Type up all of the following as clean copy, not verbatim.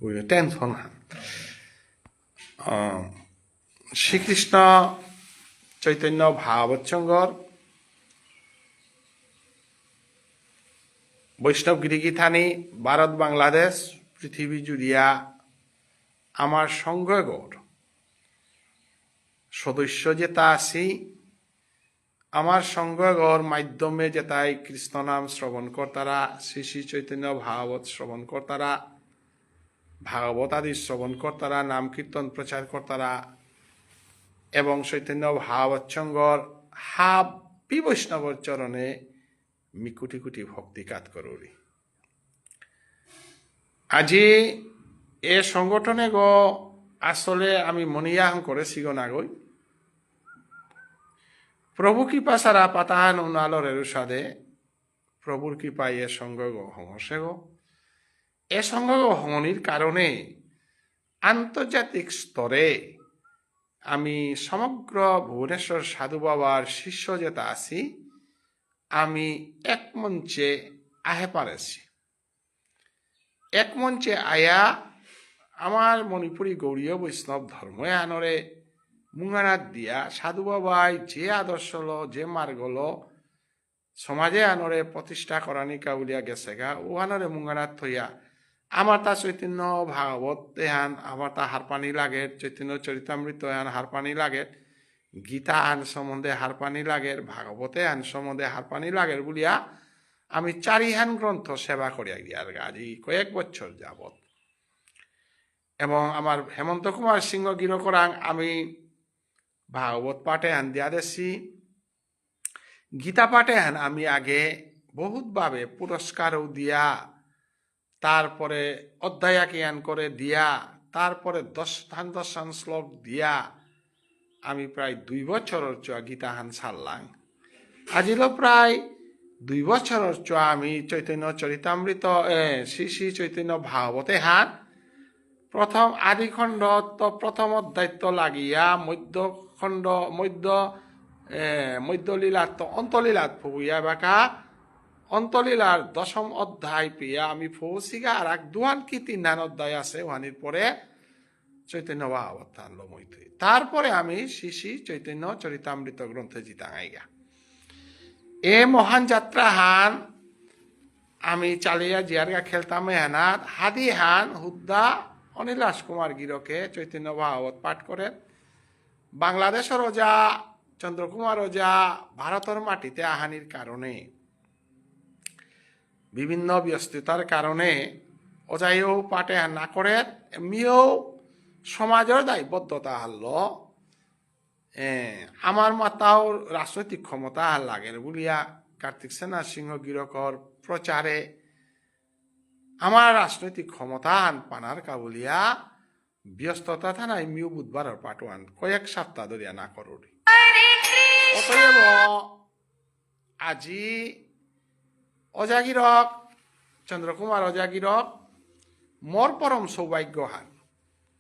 Tension হান শ্রীকৃষ্ণ চৈতন্য ভাগবত সংঘর বৈষ্ণব গিরিগীথানি ভারত বাংলাদেশ পৃথিবী জুড়িয়া আমার সংঘগর সদস্য যেটা আছি আমার সংঘগর মাধ্যমে যেটাই কৃষ্ণ নাম শ্রবণ কর্তারা শ্রী শ্রী চৈতন্য ভাগবত শ্রবণ কর্তারা ভাগবত আদি শ্রবণ কর্তারা নাম কীর্তন প্রচার কর্তারা এবং চৈতন্য ভাগবত সংঘর হাবি বৈষ্ণবর চরণে মি কোটি কোটি ভক্তি কাত করি আজি এ সংগঠনে গো আসলে আমি মনিয়াহং করে সিগো নাগই প্রভু কৃপা সারা পাতাহান উনালর এরুসাদে প্রভুর কৃপায় এ সঙ্গ গো হমসে গো এ সঙ্গ গো হমনির কারণে আন্তর্জাতিক স্তরে আমি সমগ্র ভুবনেশ্বর সাধু বাবার শিষ্য যেটা আছি আমি এক মঞ্চে আহে পারেছি এক মঞ্চে আয়া আমার মণিপুরী গৌরীয় বৈষ্ণব ধর্ম আনরে মুঙ্গানাথ দিয়া সাধু বাবাই যে আদর্শ লো যে মার্গ লো সমাজে আনরে প্রতিষ্ঠা করানি কাউলিয়া গেছে গা ও আনরে মুঙ্গানাথ থইয়া আমার তা চৈতন্য ভাগবত এহান আমার তা হারপানি লাগে চৈতন্য চরিতামৃত এহান হারপানি লাগে গীতা আন সম্বন্ধে হারপানি লাগে ভাগবতে আন সম্বন্ধে হারপানি লাগে বলিয়া আমি চারিহান গ্রন্থ সেবা করিয়া গিয়ার আজি কয়েক বছর যাবৎ এবং আমার হেমন্ত কুমার সিংহ গিরকরাং আমি ভাগবত পাঠে আন দিয়া দেছি গীতা পাঠে আন আমি আগে বহুতভাবে পুরস্কারও দিয়া তারপরে অধ্যায়াকিয়ান করে দিয়া তারপরে দশান শ্লোক দিয়া আমি প্রায় 2 বছরের চোয়া গীতাহান ছাড়লাম আজিল প্রায় 2 বছরের চোয়া আমি চৈতন্য চরিতামৃত শ্রী শ্রী চৈতন্য ভাগবতে হান প্রথম আদিখণ্ড তো প্রথম অধ্যায়িত্ব লাগিয়া মধ্যখণ্ড মধ্যলীলাত অন্তলীলাত ফুয়া বাকা অন্তলীলার 10ম অধ্যায় পেয়া আমি ফৌসিগা আর এক দুয়ান কি 3 অধ্যায় আছে ওহানির পরে চৈতন্য ভাগবত আনলো মৈত্রী তারপরে আমি শ্রী শ্রী চৈতন্য চরিতামৃত গ্রন্থে জিতাঙাইগা এ মহান যাত্রা হান আমি চালিয়া জিয়ারগা খেলতাম হেনাত হাদি হান হুদ্দা অনিলাস কুমার গিরকে চৈতন্য ভাগবত পাঠ করেন বাংলাদেশের ওজা চন্দ্রকুমার ওজা ভারতের মাটিতে আহানির কারণে বিভিন্ন ব্যস্ততার কারণে ওজাইও পাঠে না করে এমনিও সমাজের দায়বদ্ধতা হারল আমার মাতাও রাজনৈতিক ক্ষমতা হার লাগে বলিয়া কার্তিক সেনা সিংহ গিরকর প্রচারে আমার রাজনৈতিক ক্ষমতা আন পানার কাবুলিয়া ব্যস্ততা থানায় মিউ বুধবারের পাঠওয়ান কয়েক সপ্তাহ ধরিয়া না করি অতএব আজি অজাগিরক চন্দ্রকুমার অজাগিরক মোর পরম সৌভাগ্য হান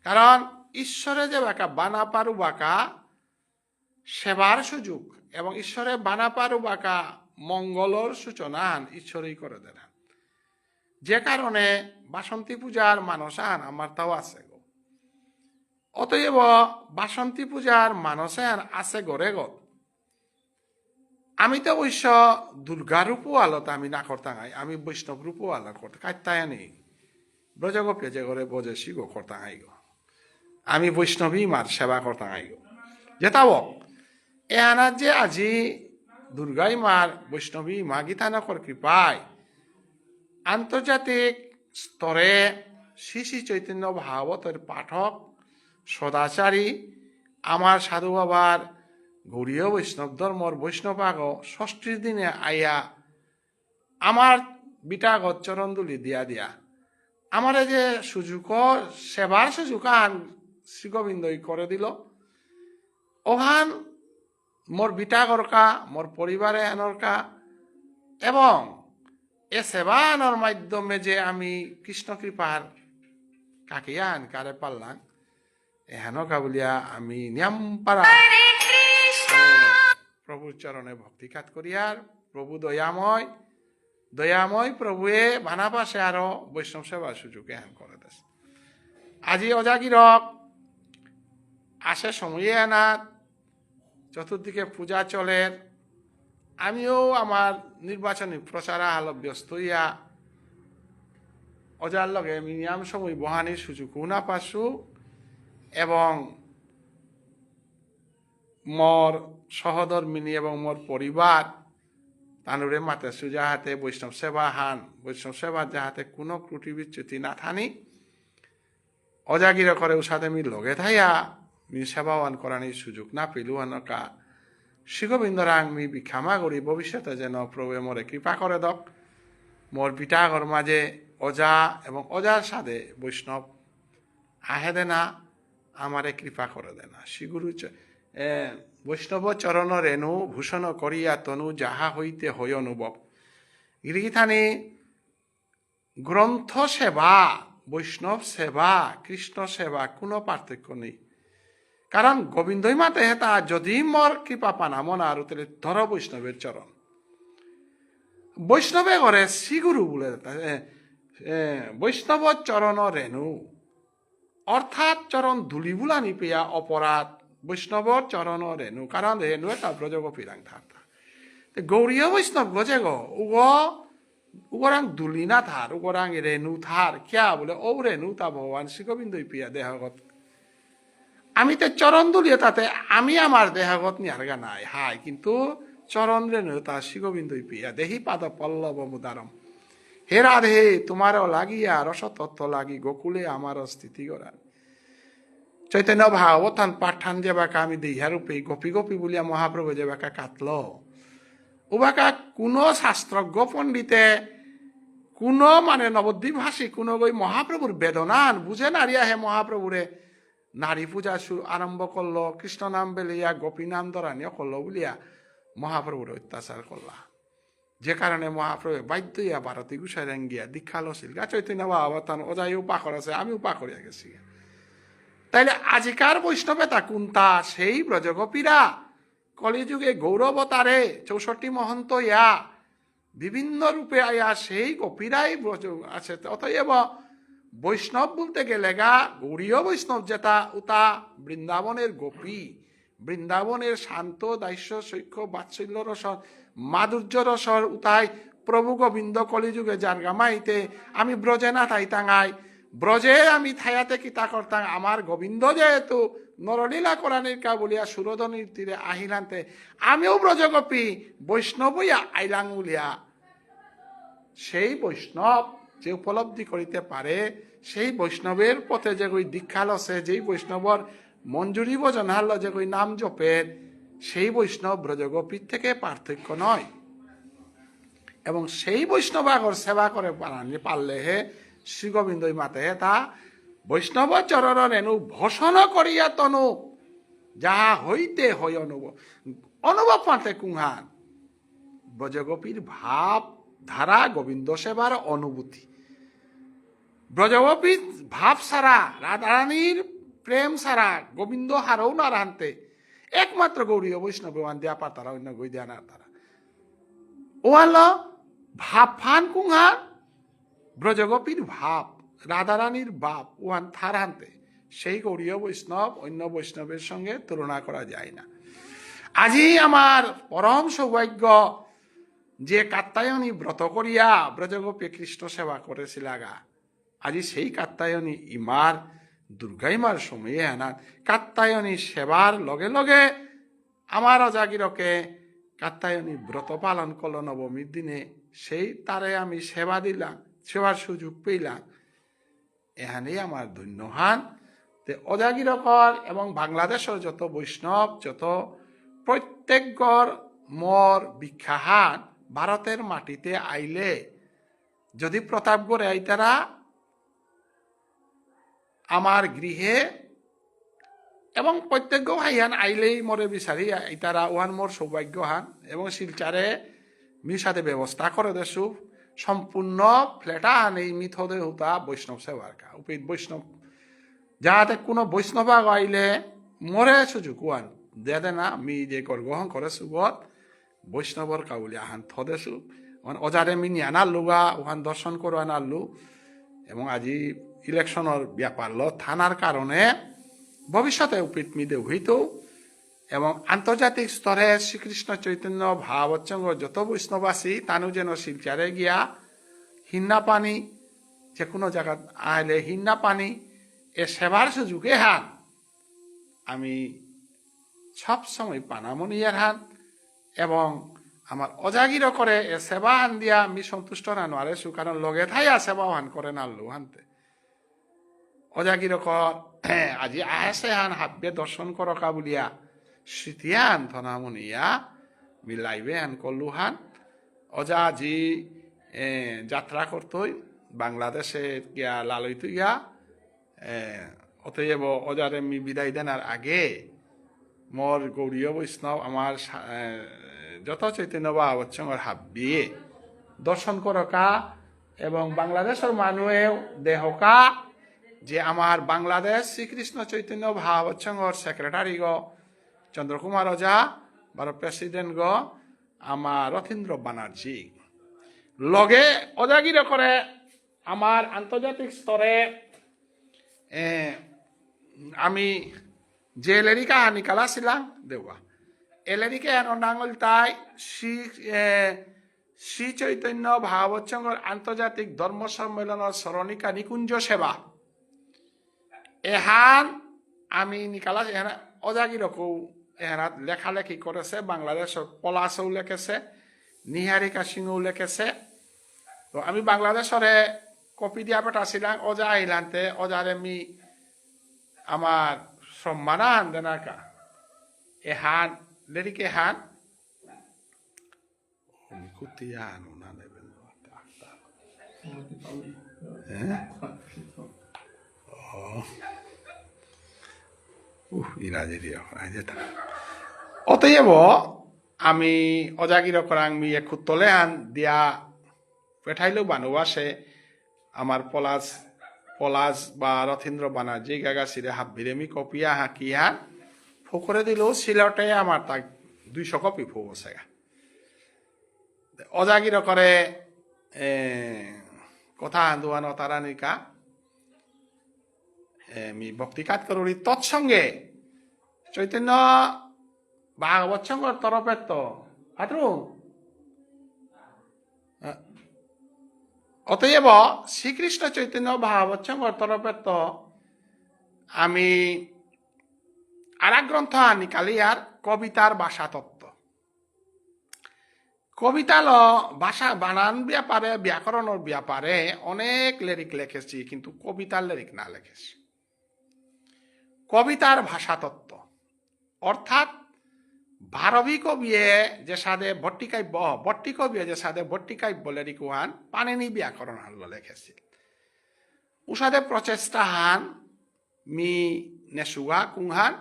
কারণ ঈশ্বরে যে বাঁকা বানা পারু বাঁকা সেবার সুযোগ এবং ঈশ্বরে বানা পারু বাঁকা মঙ্গলর সূচনা হান ঈশ্বরই করে দেন যে কারণে বাসন্তী পূজার মানসান আমার তাও আছে গো অতএব বাসন্তী পূজার মানসান আছে গড়ে গত আমি তো অবশ্য দুর্গা রূপও আলোত আমি না করতাম আমি বৈষ্ণব রূপও আলো করতে কাটতায় নেই ব্রজগোপে যে করে বজে শিগো করতাম গো আমি বৈষ্ণবী মার সেবা করতাম গো যেতাব এ আনার যে আজি দুর্গাই মার বৈষ্ণবী মা গীতানকর কৃপায় আন্তর্জাতিক স্তরে শ্রী শ্রী চৈতন্য ভাগবতের পাঠক সদাচারী আমার সাধু বাবার গৌরীয় বৈষ্ণব ধর্মর বৈষ্ণবাগ 6টির দিনে আইয়া আমার বিটাগত চরণদুলি দিয়া দিয়া আমার যে সুযোগ সেবার সুযোগ আন শ্রীগোবিন্দই করে দিল ওহান মোর বিটাগরকা মোর পরিবারে আনরকা এবং এ সেবা আনার মাধ্যমে যে আমি কৃষ্ণ কৃপার কাকিয়া আন কারে পারলাম এহানকা বলিয়া আমি নিয়মপাড়া প্রভুর চরণে ভক্তিকাত করিয়ার প্রভু দয়াময় প্রভুয়ে বানাপাশে আরো বৈষ্ণব সেবার সুযোগে এহান করে দেশ আজি অজাগিরক আসে সময়ে আনাত চতুর্দিকে পূজা চলে আমিও আমার নির্বাচনী প্রচার হাল ব্যস্ত হইয়া অজার লগে মিনিমাম সময় বহানির সুযোগও না পাসু এবং মোর সহধর্মিনী এবং মোর পরিবার তানুরে মাতেছু যাহাতে বৈষ্ণব সেবা হান বৈষ্ণব সেবা যাহাতে কোনো ত্রুটি বিচ্যুতি না থানি অজাগির করে সাথে মি লগে থাইয়া মি সেবাওয়ান করানির সুযোগ না পেলু আনকা শিগোবিন্দরাং মি বিক্ষামা করি ভবিষ্যতে যেন প্রভু মোরে কৃপা করে দক মোর বিটাগর মাঝে অজা এবং অজার সাথে বৈষ্ণব আহে দে না আমারে কৃপা করে দে না শ্রীগুরু বৈষ্ণব চরণ রেণু ভূষণ করিয়া তনু যাহা হইতে হয় অনুভব গিরিথানি গ্রন্থ সেবা বৈষ্ণব সেবা কৃষ্ণ সেবা কোনো পার্থক্য নেই কারণ গোবিন্দই মাতে হেতা যদি মর কৃপা পানা মনা আর ধর বৈষ্ণবের চরণ বৈষ্ণবে করে শ্রীগুরু বলে বৈষ্ণব চরণ রেণু অর্থাৎ চরণ ধুলি বুলানি পেয়া অপরাধ বৈষ্ণবর চরণ রেণু কারণ রেণু এটা ব্রজগোপীরাং থার্তা গৌরীয় বৈষ্ণব গজে গো উগরাং দুলি না থার উগরাং রেণু থার ক্যা বলে ও রেণু তা ভগবান শ্রী গোবিন্দই পিয়া দেহগত আমি তো চরণ দুলিয়ে তাতে আমি আমার দেহগত নিয়ারগা নাই হাই কিন্তু চরণ রেণু তা শ্রী গোবিন্দই পিয়া দেহি পাদ পল্লব মুদারম হে রাধে তোমারও লাগিয়া রসতত্ত্ব লাগি গোকুলে আমার স্থিতি করার চৈতন্য ভাগবতান পাঠান যে বাকা আমি দেহা রূপে গোপী গোপী বলিয়া মহাপ্রভু যে বাকা কাটল ও বাকা কোনো শাস্ত্রজ্ঞ পণ্ডিতে কোনো মানে নবদ্বীপ ভাষী কোনো ওই মহাপ্রভুর বেদনান বুঝে নারিয়া হে মহাপ্রভুরে নারী পূজা আরম্ভ করলো কৃষ্ণ নাম বেলিয়া গোপী নাম ধরানিয়া করলো বলিয়া মহাপ্রভুর অত্যাচার করলা যে কারণে মহাপ্রভু বাধ্য হইয়া ভারতী গুসাই রেঙ্গিয়া দীক্ষা লছিল গা চৈতন্য ভাগবতান ওজাই উপাকর আছে আমি উপাকরিয়া গেছি তাইলে আজিকার বৈষ্ণবেতা কোনটা সেই ব্রজগোপীরা কলিযুগে গৌরবতারে 64 মহন্ত ইয়া বিভিন্ন রূপে আয়া সেই গোপীরাই ব্রজ আছে অতএব বৈষ্ণব বলতে গেলে গা গৌরীয় বৈষ্ণব যেটা উতা বৃন্দাবনের গোপী বৃন্দাবনের শান্ত দাস্য সৈক্য বাৎসল্য রস মাধুর্য রসর উতাই প্রভু গোবিন্দ কলিযুগে যার গামাইতে আমি ব্রজে না তাই তাঙাই ব্রজে আমি থায়াতে কিতা করতাম আমার গোবিন্দ যেহেতু নরলীলা করানির কা বলিয়া সুরধনির তীরে আহিলান্তে আমিও ব্রজগোপী বৈষ্ণবইয়া আইলাং বলিয়া সেই বৈষ্ণব যে উপলব্ধি করিতে পারে সেই বৈষ্ণবের পথে যে কই দীক্ষা লসে যেই বৈষ্ণবর মঞ্জুরি ভজন হারল যে কই নাম জপের সেই বৈষ্ণব ব্রজগোপীর থেকে পার্থক্য নয় এবং সেই বৈষ্ণব আগর সেবা করে পারলে হে শ্রী গোবিন্দই মাতে তা বৈষ্ণব চরণ রেণু ভসন করিয়া তনু যাহা হইতে হয় অনুভব অনুভব মাতে কুহান ব্রজগোপীর ভাব ধারা গোবিন্দ সেবার অনুভূতি ব্রজগোপীর ভাব সারা রাধারানীর প্রেম সারা গোবিন্দ হারও না রানতে একমাত্র গৌরীয় বৈষ্ণব দিয়া পা তারা অন্য গই দেয়া না তারা ওয়াল ভাব ফান কুহান ব্রজগোপীর ভাব রাধারানীর বাপ ওয়ান থারান্তে সেই গৌরীয় বৈষ্ণব অন্য বৈষ্ণবের সঙ্গে তুলনা করা যায় না আজি আমার পরম সৌভাগ্য যে কাত্তায়নী ব্রত করিয়া ব্রজগোপী কৃষ্ণ সেবা করেছিল আগা আজি সেই কাত্তায়নী ইমার দুর্গাইমার সময়ে আনাত কাত্তায়নী সেবার লগে লগে আমার অজাগিরকে কাত্তায়নী ব্রত পালন করল নবমীর দিনে সেই তারে আমি সেবা দিলাম সেবার সুযোগ পেলাম এখানেই আমার ধন্যহান তে অজাগিরকর এবং বাংলাদেশের যত বৈষ্ণব যত প্রত্যেকগর মর বিখ্যাহান ভারতের মাটিতে আইলে যদি প্রতাপগড়ে আইতারা আমার গৃহে এবং প্রত্যেক ভাইহান আইলেই মরে বিচারি আইতারা ওহান মোর সৌভাগ্য হান এবং শিলচারে মিশাতে ব্যবস্থা করে দেশু সম্পূর্ণ ফ্লেটা হান এই মিথদে হুতা বৈষ্ণব সেবার কা উপীত বৈষ্ণব যাহাতে কোনো বৈষ্ণব আইলে মরে সুযোগ ওয়ান দে না মি যে গ্রহণ করে সুগত বৈষ্ণবর কাউলি আহান থদেছু অজারে মি নিয়ে আনার লুগা ওহান দর্শন করো আনার লু এবং আজি ইলেকশনের ব্যাপার থানার কারণে ভবিষ্যতে উপীত হইত এবং আন্তর্জাতিক স্তরে শ্রীকৃষ্ণ চৈতন্য ভাবচ্ছঙ্গ যত বৈষ্ণব আছি তানু যেন শিলচারে গিয়া হিন্না পানি যে কোনো জায়গা আইলে হিন্না পানি এ সেবার সুযোগে হান আমি সবসময় পানামনিয়ার হান এবং আমার অজাগির করে এ সেবা হান দিয়া আমি সন্তুষ্ট না নোয়ারেছু কারণ লগে থাইয়া সেবাও হান করে না লো হানতে অজাগির কর আজি আহেছে হান হাতবে দর্শন করকা বুলিয়া স্মৃতিয়ান ধনামনিয়া মিলাইবে হান করলু হান অজা আজি যাত্রা করতই বাংলাদেশে গিয়া লালইত গিয়া অতএব অজারে মি বিদায় দেনার আগে মোর গৌরীয় বৈষ্ণব আমার যত চৈতন্য ভাবচ্ছঙ্গর হাবিয়ে দর্শন করকা এবং বাংলাদেশের মানুষেও দেহকা যে আমার বাংলাদেশ শ্রীকৃষ্ণ চৈতন্য ভাবচ্ছঙ্গর সেক্রেটারি গ চন্দ্রকুমার ওঝা বা প্রেসিডেন্ট গ আমার রথীন্দ্র ব্যানার্জি লগে অজাগির করে আমার আন্তর্জাতিক স্তরে আমি যে লেরিকা নিকালা ছিলাম দেওয়া এলেরিকে নাঙ্গল তাই শ্রী চৈতন্য ভাবচ্ছঙ্গর আন্তর্জাতিক ধর্ম সম্মেলনের স্মরণিকা নিকুঞ্জ সেবা এহান আমি নিকালা অজাগিরকও এহানাত লেখালেখি করেছে বাংলাদেশের পলাশও লেখেছে নিহারিকা সিংও লেখেছে তো আমি বাংলাদেশরে কপি দিয়া পেটাছিলাম অজা আহিলান্তে অজারে মি আমার সম্মানান দেনাকা এহান লেরিকে হান কুতিয়ান না নেবেন অতএব আমি অজাগির করাং মি একু তলে হান দিয়া পেঠাইলেও বানুবাসে আমার পলাশ বা রথীন্দ্র ব্যানার্জি গাগাছিরে হাবিরেমি কপিয়া হাকিয়া ফো করে দিলেও সিলটে আমার তাক 200 কপি ফো বসে অজাগির করে কথা আন্দোলন তারানিকা মি ভক্তিকাত করুরি তৎসঙ্গে চৈতন্য ভাগবৎসঙ্গর তরফের তো হাতরু অতএব শ্রীকৃষ্ণ চৈতন্য ভাগবৎসঙ্গর তরফের তো আমি আর এক গ্রন্থ নিকালি আর কবিতার ভাষা তত্ত্ব কবিতাল ভাষা বানান ব্যাপারে ব্যাকরণের ব্যাপারে অনেক লেরিক লিখেছি কিন্তু কবিতার লেরিক না লিখেছি কবিতার ভাষা তত্ত্ব অর্থাৎ ভারবী কবিয়ে যে সাদে ভট্টিকাব্য ভট্টি কবিয়ে যে সাদে ভট্টিকাব্য লেরিক হান পানিনি ব্যাকরণ হান লিখেছিল উসাদে প্রচেষ্টা হান মি নেসুয়া কুংহান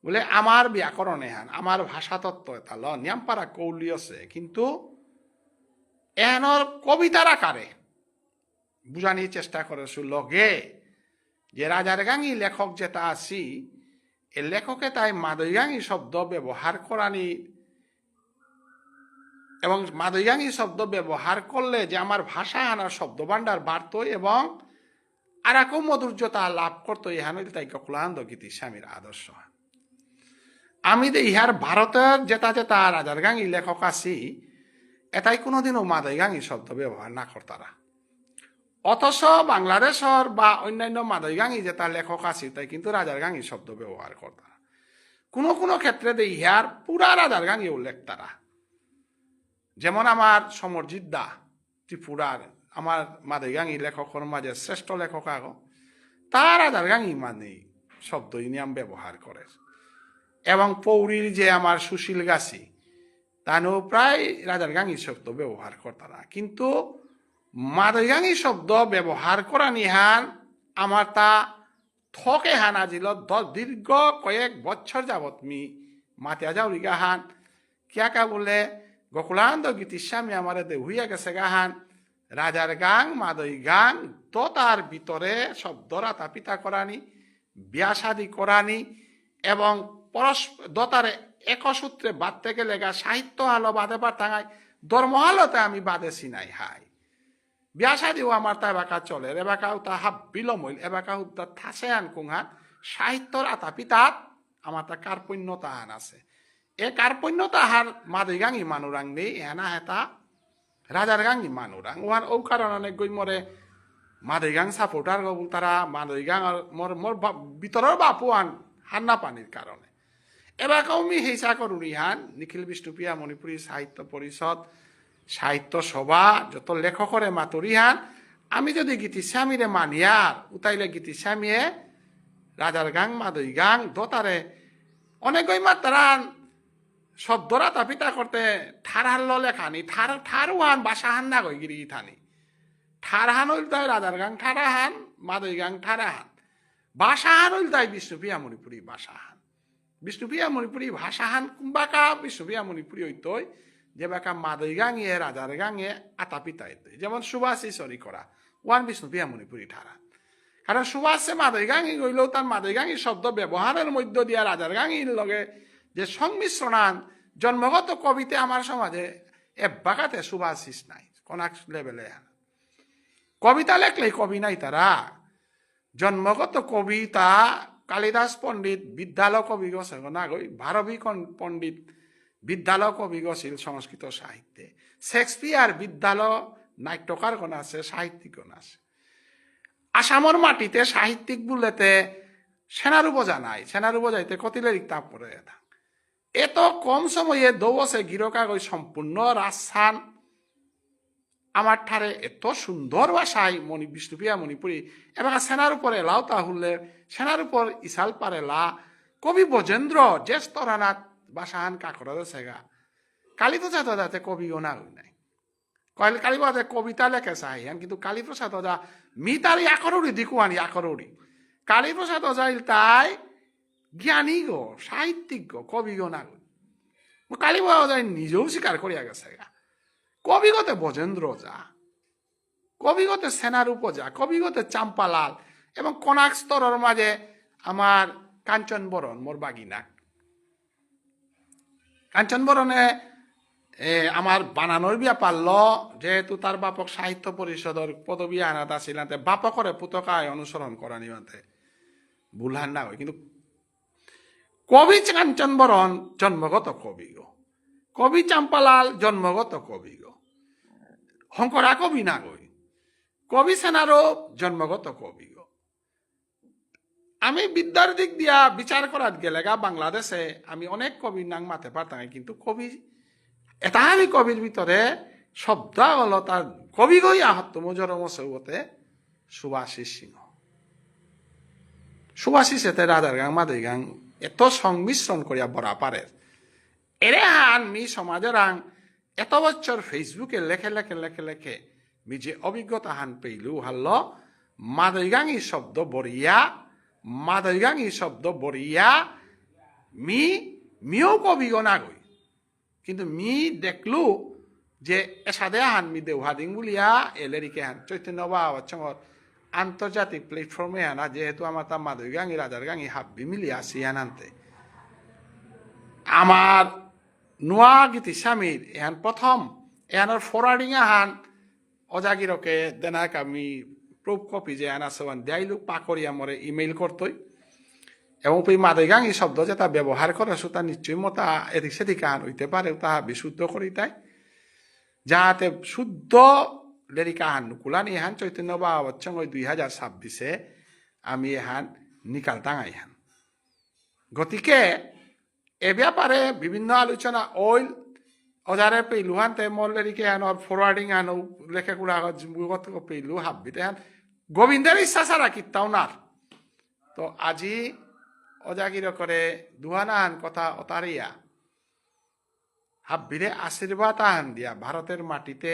বলে আমার ব্যাকরণে হান আমার ভাষা তত্ত্ব এটা নিয়ামপাড়া কৌলি আছে কিন্তু এহানোর কবিতার আকারে বুঝানির চেষ্টা করেছো লগে যে রাজারগাঙি লেখক যেটা আছি এ লেখকে তাই মাদৈগাঙি শব্দ ব্যবহার করানি এবং মাদৈগাঙি শব্দ ব্যবহার করলে যে আমার ভাষা আনার শব্দ ভাণ্ডার বাড়ত এবং আর এক মধুর্যতা লাভ করতো ইহান তাই ককুলানন্দ গীতি স্বামীর আদর্শ আমি যে ইহার ভারতের যেটা যেটা রাজারগাঙি লেখক আছি এটাই কোনোদিনও মাদৈগাঙি শব্দ ব্যবহার না করতারা অথচ বাংলাদেশের বা অন্যান্য মাদৈগাঙি যেটা লেখক আছে তাই কিন্তু রাজারগাঙি শব্দ ব্যবহার করতারা কোনো কোনো ক্ষেত্রে ইহার পুরা রাজারগাঙি উল্লেখ তারা যেমন আমার সমরজিৎ দা ত্রিপুরার আমার মাদৈগাঙি লেখকের মাঝে শ্রেষ্ঠ লেখক আগ তার রাজারগাঙি মানে শব্দ ইনিয়াম ব্যবহার করে এবং পৌরীর যে আমার সুশীল গাছি তানও প্রায় রাজারগাঙি শব্দ ব্যবহার করতারা কিন্তু মাদৈগাঙি শব্দ ব্যবহার করা নিহান আমার তা থকে হান আজিল দীর্ঘ কয়েক বছর যাবত মি মাতিয়া যাওরি গাহান কিয়াকা বলে গোকুলানন্দ গীতিস্বামী আমার দেহুইয়া গেছে গাহান রাজার গাং মাদৈ গাং তো তার ভিতরে শব্দ রাতাপিতা করানি বিয়াসাদি করানি এবং দতারে একসূত্রে বাঁধতে গেলে গা সাহিত্য আলো বাঁধে পার টাঙায় ধর্ম আলোতে আমি বাঁধেছি নাই হাই বিয়া সাদিও আমার তা এবাকা চলে এবাকাও তা হাব বিলমইল এবাকাও তা থাসে আন কুংহান সাহিত্যর আতা পিতাত আমার তা কার্পণ্যতা আন আছে এ কার্পণ্যতা হার মাদৈগাঙি মানুরাং নেই এনা হেতা রাজার গাঙ্গি মানুরাং ওহান ও কারণ অনেক গই মরে মাদৈগাং সাপোর্টার গবুল তারা মাদৈগাং মোর মোর ভিতরের বাপু আন হান্না পানির কারণে এবার কৌমি হিসা করুনি হান নিখিল বিষ্ণুপ্রিয়া মণিপুরী সাহিত্য পরিষদ সাহিত্য সভা যত লেখকরে মাতরি হান আমি যদি গীতিস্বামীরে মানিয়ার উতাইলে গীতিস্বামীয়ে রাজার গাং মাদৈ গাং দোতারে অনেকই মাত্রান শব্দরা তাপিতা করতে ঠার হাল্ল লেখানি ঠার ঠারুহান বাসাহান না গই গিরি থানি ঠারহান হইল তাই রাজার গাং ঠারাহান মাদৈ গাং ঠারাহান বাসাহান হইল তাই বিষ্ণুপ্রিয়া মণিপুরী বাসাহান বিষ্ণুপ্রিয়া মণিপুরী ভাষাহান কুম্বাকা বিষ্ণুপ্রিয়া মণিপুরী হইতই যে বাকা মাদৈ গাঙে রাজার গাঙে আতা পিতা হইতই যেমন সুভাষী সরি করা ওয়ান বিষ্ণুপ্রিয়া মণিপুরী ঠারা কারণ সুভাষে মাদৈ গাঙি গইলেও তার মাদৈ গাঙি শব্দ ব্যবহারের মধ্য দিয়া রাজার গাঙির লগে যে সংমিশ্রণান জন্মগত কবিতে আমার সমাজে এ বাকাতে সুভাষিস নাই কোনাক লেভেলে কবিতা লেখলে কবি নাই তারা জন্মগত কবিতা কালিদাস পণ্ডিত বিদ্যালয় কবি গছে না গই ভারবী পণ্ডিত বিদ্যালয় কবি গছিল সংস্কৃত সাহিত্যে শেক্সপিয়ার বিদ্যালয় নাট্যকার গণ আছে সাহিত্যিক গণ আছে আসামর মাটিতে সাহিত্যিক বুলেতে সেনারু বোঝা নাই সেনারু বোঝাইতে কতিলে রিক্তা পড়ে এত কম সময়ে দৌছে গিরকা গই সম্পূর্ণ রাজস্থান আমার ঠারে এত সুন্দর ভাষায় বিষ্ণুপ্রিয়া মণিপুরী এবার সেনার উপর এলাও তাহলে সেনার উপর ইসাল পারেলা কবি বজেন্দ্র জ্যেষ্ঠ রানাত বাসাহান কাকর সেগা কালীপ্রসাদ যাতে কবি না নাই কালীপ্রসাদ কবিতা লেখে চাহিয়ান কিন্তু কালীপ্রসাদ যা মি তার আকরৌড়ি দিকুয়ানি আকরৌড়ি কালীপ্রসাদ যাইল তাই জ্ঞানী গো সাহিত্যিক গো কবি গো না কালীপ্রসাদ নিজেও স্বীকার করিয়া গেছে গা কবিগতে বজেন্দ্র যা কবিগতে সেনারূপ যা কবিগতে চাম্পালাল এবং কনাক স্তরের মাঝে আমার কাঞ্চন বরণ মোর বাগিনাক কাঞ্চন বরণে আমার বানানোর বিয়া পারল যেহেতু তার বাপক সাহিত্য পরিষদের পদবী আনাত আসিল বাপকরে পুতকায় অনুসরণ করা নিমাতে ভুলহান না হয় কিন্তু কবি কাঞ্চন বরণ জন্মগত কবি গো কবি চাম্পালাল জন্মগত কবি গো শঙ্করা কবি না গই কবি সেনারও জন্মগত কবি গো আমি বিদ্যার দিক দিয়া বিচার করাত গেলে গা বাংলাদেশে আমি অনেক কবির নাম মাতে পারতাম কিন্তু কবি এটা আমি কবির ভিতরে শব্দ হলো তার কবি গই আহত মজরম সৌগতে সুভাষিস সিংহ সুভাষিস এতে রাজার গাং মাদৈ গাং এত সংমিশ্রণ করিয়া বরা পারে এরে হান মি সমাজের আং এত বছর ফেসবুকে লেখে লেখে লেখে লেখে মি যে অভিজ্ঞতা হান পেইলু হাল্ল মাদৈগাঙি শব্দ বরিয়া মাদৈগাঙি শব্দ বরিয়া মিও কবি না গই কিন্তু মি দেখলু যে এসাদে হান মি দেওহাদিং বুলিয়া এলেরিকে হান চৈতন্য বাবার আন্তর্জাতিক প্ল্যাটফর্মে আনা যেহেতু আমার তা মাদৈগাঙি রাজার গাঙি হাব্বি মিলিয়া সিয়ান আনতে আমার নোয়া গীতিস্বামীর এহান প্রথম এহানোর ফরওয়ার্ডিং আহান অজাগিরকে দেনাক আমি প্রুফ কপি যে আনা সবান দেয়াইলু পাকরিয়া মরে ইমেইল করতই এবং ওই মাদৈগাঙি শব্দ যে তা ব্যবহার করে তা নিশ্চয়ই মতা এদিক সেদিক আন হইতে পারে তাহা বিশুদ্ধ করি তাই যাহাতে শুদ্ধ লেরিকা আহান নুকুলান এহান চৈতন্য বা বচ্চং ওই 2026 আমি এহান নিকাল টাঙাই হান গতিকে এ ব্যাপারে বিভিন্ন আলোচনা ওইল অজারে পেইলু হানতে মল্লেরিকে আনোর ফরওয়ার্ডিং আনো লেখে গুড়া পেইলু হাব্বিতে হান গোবিন্দের ইচ্ছা ছাড়া কিত্তাও নার তো আজি অজাগির করে দুহানা হান কথা অতারিয়া হাব্বিরে আশীর্বাদ আহান দিয়া ভারতের মাটিতে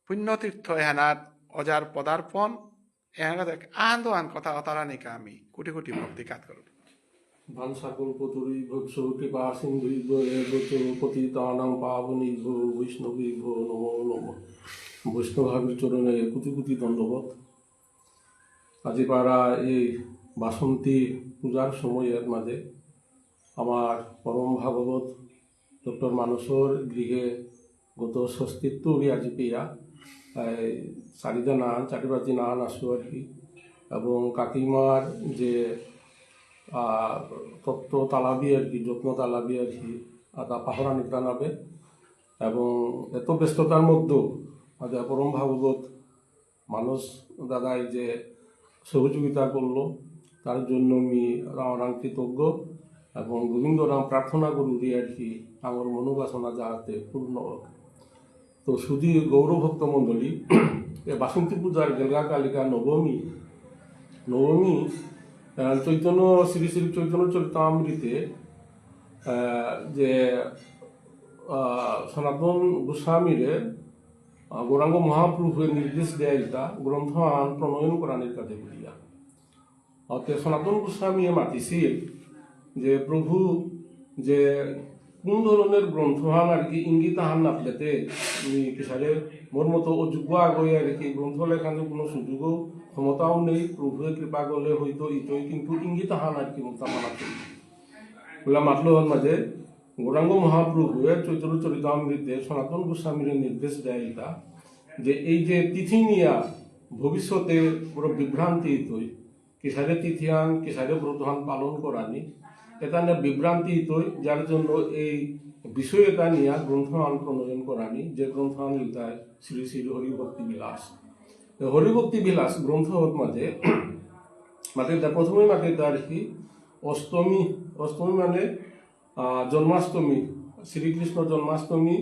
পুণ্যতীর্থ এহানার অজার পদার্পণ এহান আহান দোহান কথা অতারানিকা আমি কোটি কোটি ভক্তি কাজ করব ভান সকল পতুরি ভৎস কৃপা সিন্ধুই পতিতানাং পাবনী ভো বৈষ্ণবী ভো নমো নম বৈষ্ণবের চরণে কুতি কুতি দণ্ডবত আজি পারা এই বাসন্তী পূজার সময়ের মাঝে আমার পরম ভাগবত ডক্টর মানসর গৃহে গত ষষ্ঠীত্ব আজি পেয়া চারিটা নান চারিবাতি নান আসো আর কি এবং কাকিমার যে তত্ত্ব তালাবি আর কি যত্ন তালাবি আর কি আদা পাহরা নিতা নাবে এবং এত ব্যস্ততার মধ্যেও আদা পরম ভাগবত মানুষ দাদাই যে সহযোগিতা করলো তার জন্য আমি রাম কৃতজ্ঞ এবং গোবিন্দ রাম প্রার্থনা করি আর কি আমার মনোবাসনা যাহাতে পূর্ণ হোক। তো শুধু গৌরভক্ত মণ্ডলী বাসন্তী পূজার গেলগা কালিকা নবমী চৈতন্য শ্রী শ্রী চৈতন্য চরিতামৃতে যে সনাতন গোস্বামীরে গৌরাঙ্গ মহাপ্রভুর নির্দেশ দেয় এটা গ্রন্থ আন প্রণয়ন করানোর কাজে বলিয়া অর্থাৎ সনাতন গোস্বামী মাতিছিল যে প্রভু যে কোন ধরনের গ্রন্থ আন আর কি ইঙ্গিত আহান না পেতে কিসারে মোর মতো অযোগ্য আগে আর কি গ্রন্থ লেখানোর কোনো সুযোগও ক্ষমতাও নেই প্রভুর কৃপা করলে হয়তো ইতই কিন্তু ইঙ্গিত আহান আর কি মোটা মানা বলে মাতল মাঝে গৌরাঙ্গ মহাপ্রভুয়ের চৈতন্য চরিতামৃতে সনাতন গোস্বামীর নির্দেশ দেয় এটা যে এই যে তিথি নিয়া ভবিষ্যতে পুরো বিভ্রান্তি তৈ কিসারে তিথিয়ান কিসারে ব্রতহান পালন করানি এটা নিয়ে বিভ্রান্তি তৈ যার জন্য এই বিষয় এটা নিয়ে গ্রন্থান প্রণয়ন করানি যে গ্রন্থান লিখায় শ্রী শ্রী হরিভক্তি বিলাস হরিভক্তি বিলাস গ্রন্থ মাঝে মাতে প্রথমে মাতে তার কি অষ্টমী মানে জন্মাষ্টমী শ্রীকৃষ্ণ জন্মাষ্টমী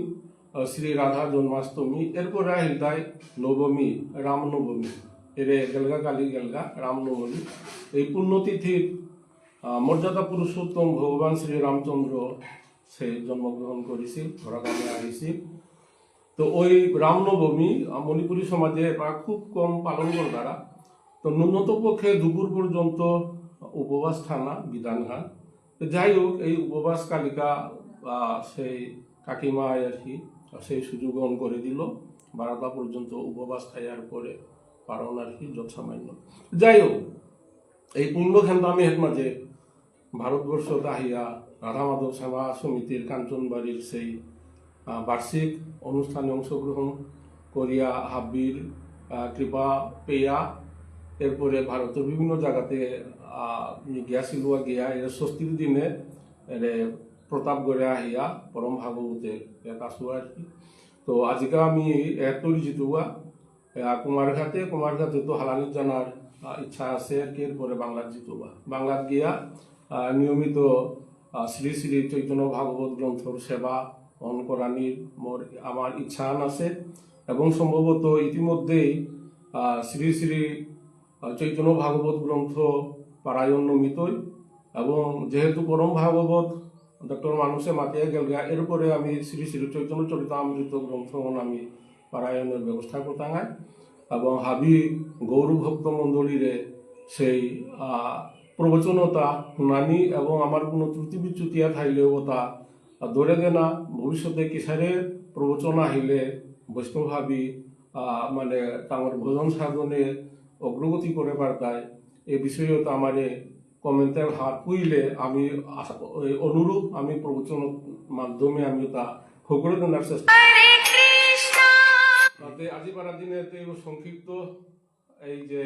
শ্রী রাধা জন্মাষ্টমী এরপরে আহিল নবমী রামনবমী এর গেলগা কালী গেলগা রামনবমী এই পুণ্যতিথির মর্যাদা পুরুষোত্তম ভগবান শ্রী রামচন্দ্র সে জন্মগ্রহণ করেছিল ধরাধামে আহিছিল। তো ওই রামনবমী মণিপুরী সমাজে খুব কম পালন করে তারা তো ন্যূনতম পক্ষে দুপুর পর্যন্ত উপবাস থানা বিধানহান যাই হোক এই উপবাস কালিকা সেই কাকিমা আর কি সেই সুযোগ গ্রহণ করে দিল 12টা পর্যন্ত উপবাস খাইয়ার পরে পালন আর কি যৎসামান্য। যাই হোক এই পুণ্যক্ষেত্র আমি এর মাঝে ভারতবর্ষ আহিয়া রাধা মাধব সেবা সমিতির কাঞ্চনবাড়ির সেই বার্ষিক অনুষ্ঠানে অংশগ্রহণ করিয়া হাব্বির কৃপা পেয়া এরপরে ভারতের বিভিন্ন জায়গাতে গিয়াছিল গিয়া এর ষষ্ঠীর দিনে প্রতাপগড়ে আহিয়া পরম ভাগবতে আসো আর কি। তো আজকে আমি তৈরি জিতুয়া কুমারঘাটে তো হালানি জানার ইচ্ছা আছে আর কি এরপরে বাংলার জিতুয়া বাংলার গিয়া নিয়মিত শ্রী শ্রী চৈতন্য ভাগবত গ্রন্থর সেবা অন করানির আমার ইচ্ছা আছে এবং সম্ভবত ইতিমধ্যেই শ্রী শ্রী চৈতন্য ভাগবত গ্রন্থ পারায়ণ নমিতই এবং যেহেতু পরম ভাগবত ডক্টর মানুষে মাতিয়া গেল এরপরে আমি শ্রী শ্রী চৈতন্য চরিতামৃত গ্রন্থ আমি পারায়ণের ব্যবস্থা করতাঙাই এবং হাবি গৌরভক্ত মণ্ডলীরে সেই প্রবচনতা শুনানি এবং আমার কোনো ত্রুটি বিচ্যুতিয়া থাকলেও তা ধরে দেনা ভবিষ্যতে কিসারে প্রবচন আহিলে বৈষ্ণবভাবী মানে তাঁর ভোজন সাধনে অগ্রগতি করে পারতায় এই বিষয়ে তো আমার কমেন্টে হাত পুইলে আমি অনুরূপ আমি প্রবচন মাধ্যমে আমি তা সকলে দেনার চেষ্টা তাতে আজি পারা দিনে সংক্ষিপ্ত এই যে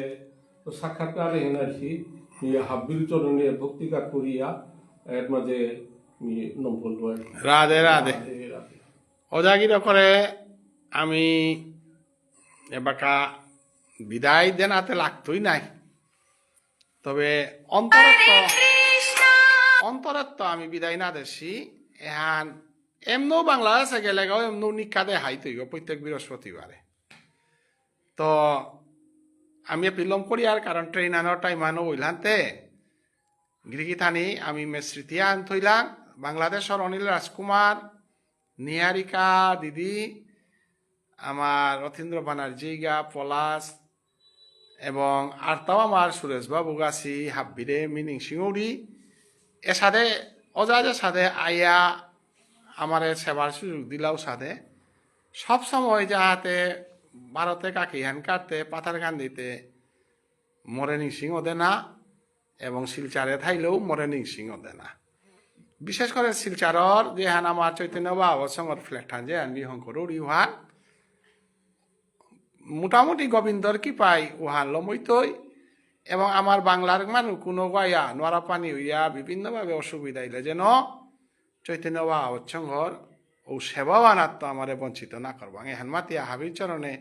সাক্ষাৎকার হেন আর কি হাব্বির চরণে ভক্তিকার করিয়া এর মাঝে নফল রাধে রাধে ওজাগির করে আমি এবাকা বিদায় দেনাতে লাগতোই নাই তবে অন্তরত্ব আমি বিদায় না দেছি এহান এমনও বাংলাদেশে গেলে গাও এমনও নিকাদে হাই তৈব প্রত্যেক বৃহস্পতিবারে তো আমি বিলম্ব করি আর কারণ ট্রেন আনার টাইম আনো ওইলানতে গিরিকি থানি আমি স্মৃতিয়া আন থইলাম বাংলাদেশের অনিল রাজকুমার নিহারিকা দিদি আমার রথীন্দ্র বানার্জি গা পলাশ এবং আরতাও আমার সুরেশ বাবু গাছি হাব্বিরে মিনিং সিংহরি এ সাথে অজাজে সাথে আইয়া আমার সেবার সুযোগ দিলাও সাথে সবসময় যাহাতে ভারতে কাকি হ্যান কাটতে পাথার কান্দিতে মরেনিং সিংহ দেনা এবং শিলচারে থাইলেও মরেনিং সিংহ দেনা বিশেষ করে শিলচারর যে হান আমার চৈতন্য বাবা সঙ্গত ফ্লেকঠান যে বিহঙ্কর ইহান মোটামুটি গোবিন্দর কি পাই উহান লমইতই এবং আমার বাংলার মানুষ কোনো গায়া নোয়ারা পানি হইয়া বিভিন্নভাবে অসুবিধা হইলে যেন চৈতন্য বা অচ্ছঙ্গর ও সেবাবানাত তো আমারে বঞ্চিত না করবো এহান মাতিয়া হাবির চরণে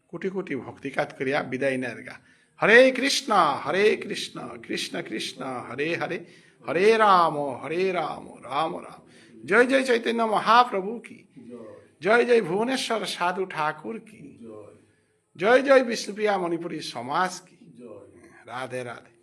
কোটি কোটি ভক্তিকাত করিয়া বিদায় নের গা হরে কৃষ্ণ কৃষ্ণ কৃষ্ণ হরে হরে হরে রাম রাম রাম জয় জয় চৈতন্য মহাপ্রভু কি জয় জয় ভুবনেশ্বর সাধু ঠাকুর কি জয় জয় জয় বিষ্ণুপ্রিয়া মণিপুরী সমাজ কি জয় রাধে রাধে।